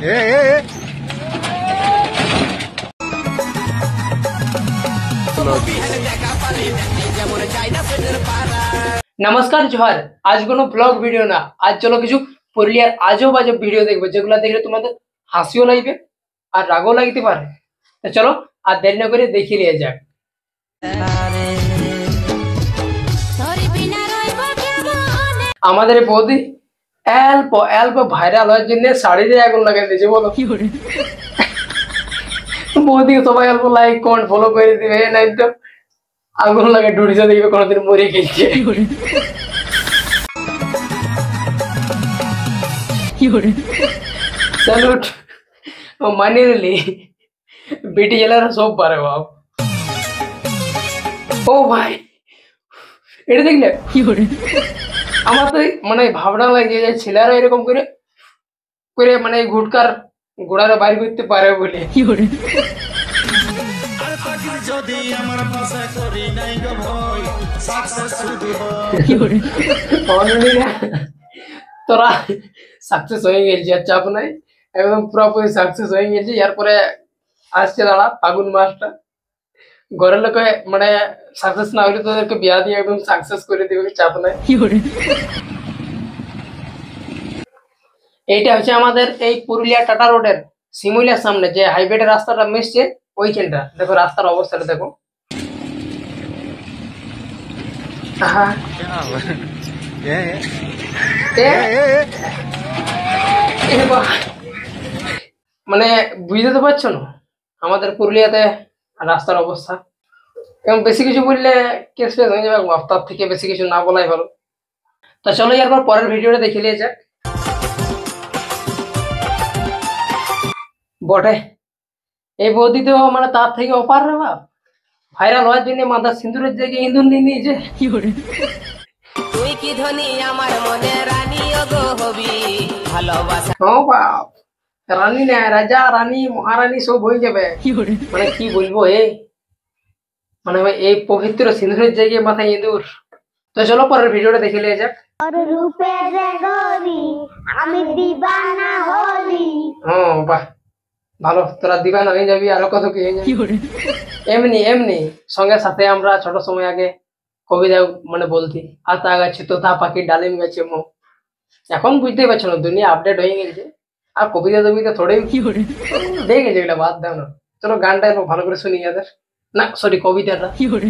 नमस्कार जोहार। आज कोनो ब्लॉग वीडियो ना, आज चलो किछु पुरुलियार आजब आजब वीडियो देखबो जेगुला देखले तुम्हाদের হাসিও লাগবে আর রাগও লাগতে পারে। তো চলো আর দেরি না করে দেখি নিয়ে যাক। আমাদের বৌদি অল্প অল্প ভাইরাল হওয়ার জন্য শাড়িতে আগুন লাগাই দিয়েছে বলো কি করে। বৌদি সবাই অল্প লাইক কমেন্ট ফলো করে দিবে, নাই তো আগুন লাগে ঢুড়িছে দেখবে কোনোদিন মরে গেছে। सैल्यूट मानी ली बेटी जलारा सब पारे बाप। ओ भाई এটা দেখলে কি করে আমার তো মানে ভাবনা লাগে যে ছেলেরা এরকম করে করে মানে গুটকার গোড়ারে বাইরে করতে পারে বলে কি করে। আর তাকে যদি আমার পাশে করি নাই গো ভয় সাকসেস শুধু হয় কি করে। তোরা সাকসেস হয়ে গেছি, আর চাপ নাই, একদম পুরোপুরি সাকসেস হয়ে গেছি। এরপরে আসছে দাঁড়া ফাগুন মাসটা, ঘরের লোক মানে সাকসেস না হলে তোদেরকে বিয়া দিয়ে একদম সাকসেস করে দিবে, চাপ নাই। এইটা হচ্ছে আমাদের এই পুরুলিয়া টাটা রোডের শিমুলিয়ার সামনে যে হাইওয়ের রাস্তাটা মিশছে ওইখানটা। দেখো রাস্তার অবস্থাটা দেখো। মানে বুঝতে পারছো না আমাদের পুরুলিয়াতে রাস্তার অবস্থা। এবং বেশি কিছু বললে কেস ফেস হয়ে যাবে, তার থেকে বেশি কিছু না বলাই ভালো। তো চলো এরপর পরের ভিডিওটা দেখে নিয়ে যাক। বটে এই বৌদি তো মানে তার থেকে অপার রে বাপ, ভাইরাল হওয়ার জন্য মাথা সিঁদুরের জায়গায় ইঁদুর নিয়ে নিয়েছে কি করে। তুই কি ধনী আমার মনে রানী গো হবি ভালোবাসা। ও বাপ রানী না, রাজা রানী মহারানী সব হয়ে যাবে কি করে। মানে কি বলবো এই মানে এই পবিত্র সিঁদুরের জায়গায় মাথায় ইঁদুর। তো চলো পরের ভিডিওটা দেখে নিয়ে যাক। বাহ ভালো, তোরা দিবানা হয়ে যাবি, আরো কত কি হয়ে যাবে। এমনি এমনি সঙ্গে সাথে আমরা ছোট সময় আগে কবিতা মানে বলতি আতা গাছে তোতা পাখি ডালিম গাছে মো। এখন বুঝতেই পারছো না, দুনিয়া আপডেট হয়ে গেছে, আর কবিতা টবিতা থোড়ে দেখে গেছে, এগুলা বাদ দাও না। চলো গানটা ভালো করে শুনি এদের, না সরি কবিতাটা কি করে।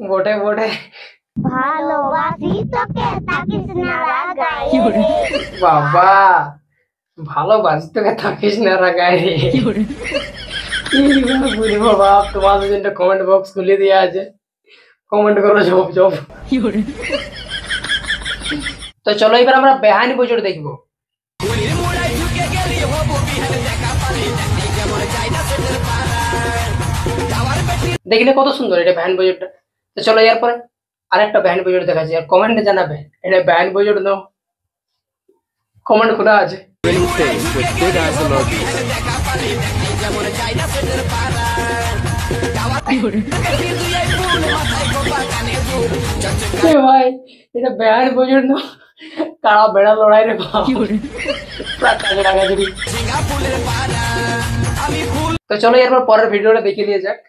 বটে বটে বাবা ভালোবাসি তোকে থাকিস না রাগায় রে। বুঝবো বাপ, তোমাদের জন্য কমেন্ট বক্স খুলে দিয়ে আছে, কমেন্ট করো জব জব। তো চলো এবার আমরা বেহানি বজর দেখবো। দেখলে কত সুন্দর এটা ব্যান্ড বজরটা। তো চলো এরপরে আরেকটা ব্যান্ড বজর দেখাচ্ছি, আর কমেন্টে জানাবে এটা ব্যান্ড বজর দাও, কমেন্ট খোলা আছে। ভাই এটা ব্যান্ড বজর না, কারা বেড়া লড়াই রে। তো চলো এরপর পরের ভিডিওটা দেখে নিয়ে যাক।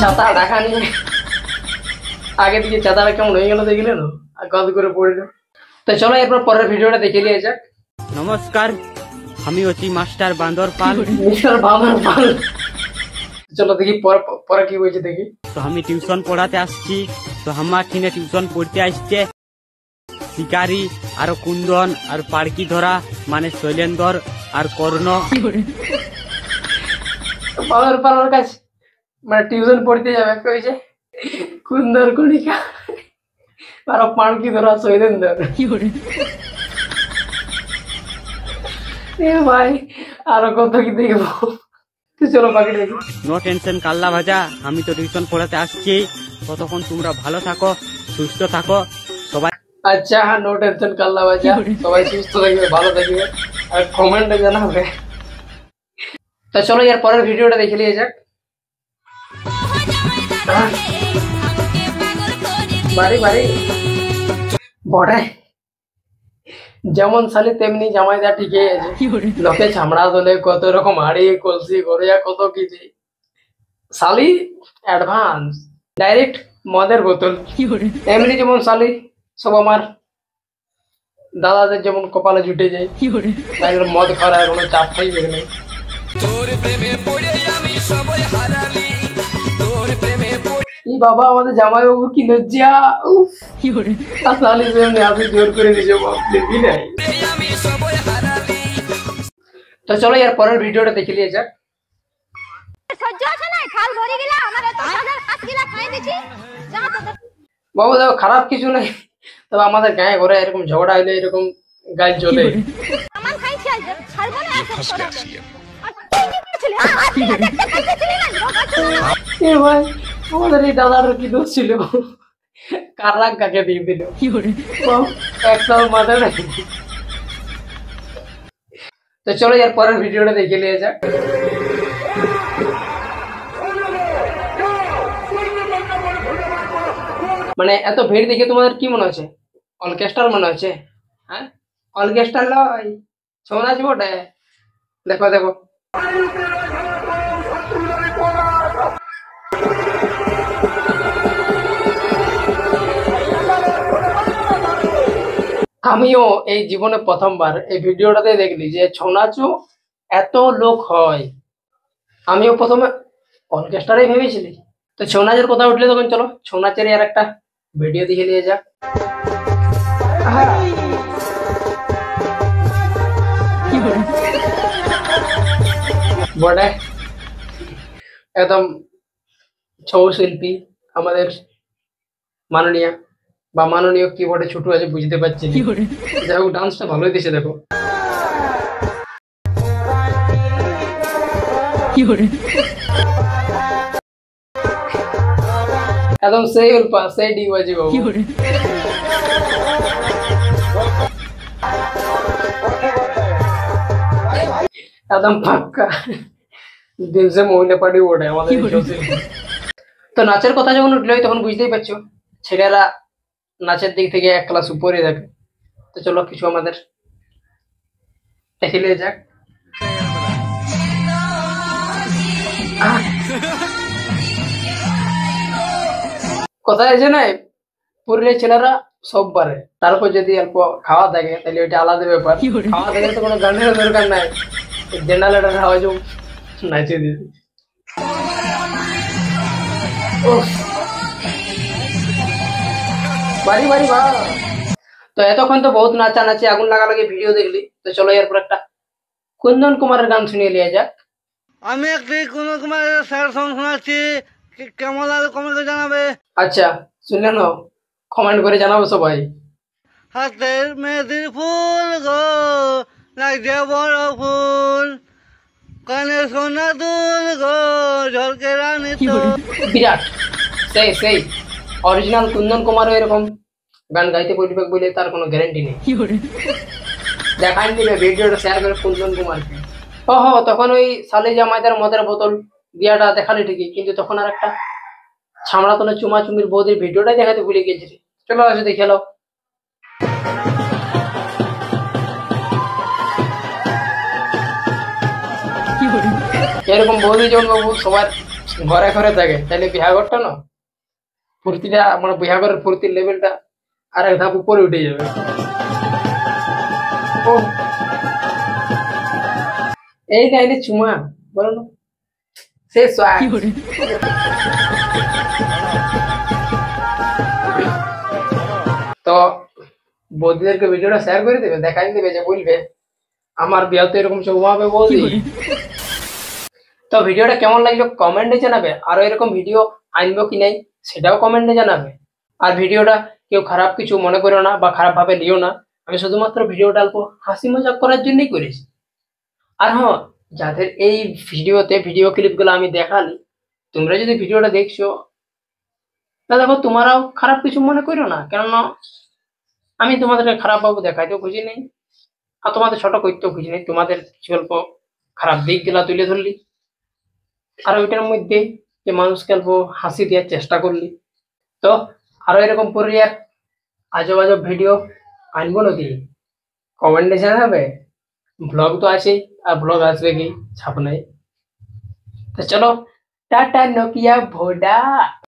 ছাতা ঢাকা নিয়ে আগে দিকে ছাতাটা কেমন হয়ে গেল দেখলে না, আর গদ করে পড়ে। তো চলো এরপর পরের ভিডিওটা দেখে নিয়ে যাক। নমস্কার, আমি হচ্ছি মাস্টার বান্দর পাল। মিস্টার বান্দর পাল। চলো দেখি পরে কি হয়েছে দেখি। তো আমি টিউশন পড়াতে আসছি, তো আমার কিনে টিউশন পড়তে আসছে শিকারি আর কুন্দন আর পাড়কি ধরা মানে শৈলেন্দর আর কর্ণ। বাবার পালার কাছে মানে টিউশন পড়তে যাবে, কইছে কুন্দর কণিকা আর পাড়কি ধরা শৈলেন্দর। এ ভাই আরো কত কি দেখবো, চলো বাকি দেখি। নো টেনশন কাল্লা ভাজা, আমি তো টিউশন পড়াতে আসছি, ততক্ষণ তোমরা ভালো থাকো, সুস্থ থাকো সবাই। আচ্ছা, নো টেনশন কাল্লা বাজা, সবাই সুস্থ থাকবে, ভালো থাকবে, আর কমেন্টে জানাবে। তো চলো এর পরের ভিডিওটা দেখে নিয়ে যাক। বাড়ি বাড়ি বড়াই যেমন শালি তেমনি জামাইদা ঠিকই আছে। লোকে চামড়া তোলে, কত রকম হাড়ি কলসি গড়িয়া কত কিছু, শালি অ্যাডভান্স ডাইরেক্ট মদের বোতল। এমনি যেমন শালি সব আমার দাদাদের যেমন কপালে জুটে যায়, বাইরের মদ খাওয়ার কোনো চাপ থাকবে না। এই বাবা আমাদের জামাইবাবু কি লজ্জা, উফ শালি যেমনি আপনি জোর করে দিয়েছে বাপরে নাই। তো চলো এর পরের ভিডিওটা দেখে নিয়ে যাক। বাবু দেখো খারাপ কিছু নাই, তবে আমাদের গায়ে ঘরে এরকম ঝগড়া হইলে এরকম গায়ে জ্বলে। এ ভাই আমাদের এই দাদার কি দোষ ছিল, কার রাগ কাকে দিয়ে দিল, একটা মাথা নাই। তো চলো এর পরের ভিডিওটা দেখে নিয়ে যাক। মানে এত ভিড় দেখে তোমাদের কি মনে হচ্ছে? অর্কেস্ট্রার মনে হচ্ছে? হ্যাঁ, অর্কেস্ট্রার নয়, ছৌ নাচ বটে। দেখো দেখো, আমিও এই জীবনে প্রথমবার এই ভিডিওটাতে দেখলি যে ছৌ নাচও এত লোক হয়। আমিও প্রথমে অর্কেস্ট্রারই ভেবেছিলি। তো ছৌ নাচের কথা উঠলে তখন চলো ছৌ নাচের আর একটা ভিডিও দেখে নিয়ে যাক। বটে একদম ছৌ শিল্পী আমাদের মাননীয় বা মাননীয় কি বটে, ছোট আছে বুঝতে পারছি না, যাই হোক ডান্সটা ভালোই দিছে দেখো। একদম সেই উল্পা সেই ডিবাজি বাবু। একদম পাক্কা দিল সে মহিলা পার্টি ওঠে আমাদের এই show শিল্পী। তো নাচের কথা যখন উঠলো তখন বুঝতেই পারছো ছেলেরা নাচের দিক থেকে এক ক্লাস উপরে থাকে। তো চলো কিছু আমাদের দেখে নিয়ে যাক। কোথায় আছে না, পুরুলিয়া ছেলেরা সব পারে, তারপর যদি অল্প খাওয়া থাকে তাহলে ওইটা আলাদা ব্যাপার। খাওয়া থাকে তো কোনো গানের দরকার নাই, জেনারেটার আওয়াজ নাচে দিতে। বাড়ি বাড়ি বা। তো এতক্ষণ তো বহুত নাচানাচি আগুন লাগালাগি ভিডিও দেখলি। তো চলো এরপর একটা কুন্দন কুমারের গান শুনিয়ে নিয়ে যাক। আমি একটি কুন্দন কুমারের স্যার সং শোনাচ্ছি, কেমন লাগে কমেন্টে জানাবে। আচ্ছা শুনলে না, কমেন্ট করে জানাবো সবাই। হাতের মেহেদির ফুল গো লাগছে বড় ফুল, কানে সোনা দুল গো ঝলকে রানী তো। বিরাট সেই অরিজিনাল কুন্দন কুমারও এরকম গান গাইতে পরিবেক বলে তার কোনো গ্যারান্টি নেই। দেখাই দিবে ভিডিওটা শেয়ার করে কুন্দন কুমারকে। তখন ওই সালে জামাইদার মদের বোতল দিয়াটা দেখালে ঠিকই, কিন্তু তখন আর একটা ছামড়া তোলা চুমা চুমির বৌদির ভিডিওটাই দেখাতে ভুলে গেছি। চলো আসে দেখে নাও। এরকম বৌদি যখন বাবু সবার ঘরে ঘরে থাকে তাহলে বিহাঘরটা না ফুর্তিটা, মানে বিহাঘরের ফুর্তির লেভেলটা আর এক ধাপ উপরে উঠে যাবে। এই গাইলে চুমা বলো না, সে তো বৌদিদেরকে ভিডিওটা শেয়ার করে দেবে, দেখাই দেবে যে বলবে আমার বিয়াতে এরকম চৌমা হবে বৌদি। তো ভিডিওটা কেমন লাগলো কমেন্টে জানাবে, আরো এরকম ভিডিও আনবো কি নাই সেটাও কমেন্টে জানাবে। আর ভিডিওটা কেউ খারাপ কিছু মনে করো না বা খারাপ ভাবে নিও না, আমি শুধুমাত্র ভিডিওটা অল্প হাসি মজাক করার জন্যই করেছি। আর হ্যাঁ, যাদের এই ভিডিওতে ভিডিও ক্লিপগুলো আমি দেখালি, তোমরা যদি ভিডিওটা দেখছো তা দেখো তোমরাও খারাপ কিছু মনে করো না, কেননা আমি তোমাদেরকে খারাপ ভাবে দেখাইতেও খুঁজি নেই, আর তোমাদের ছোট করতেও খুঁজি নেই। তোমাদের কিছু অল্প খারাপ দিক গুলা তুলে ধরলি, আর ওইটার মধ্যে যে মানুষকে অল্প হাসি দেওয়ার চেষ্টা করলি। তো আরো এরকম পরে আর আজব আজব ভিডিও আনবো নাকি, কমেন্টে জানাবে। ব্লগ তো আছেই, আর ব্লগ আসবে কি ছাপ নাই। তো চলো, টাটা নোকিয়া ভোডা।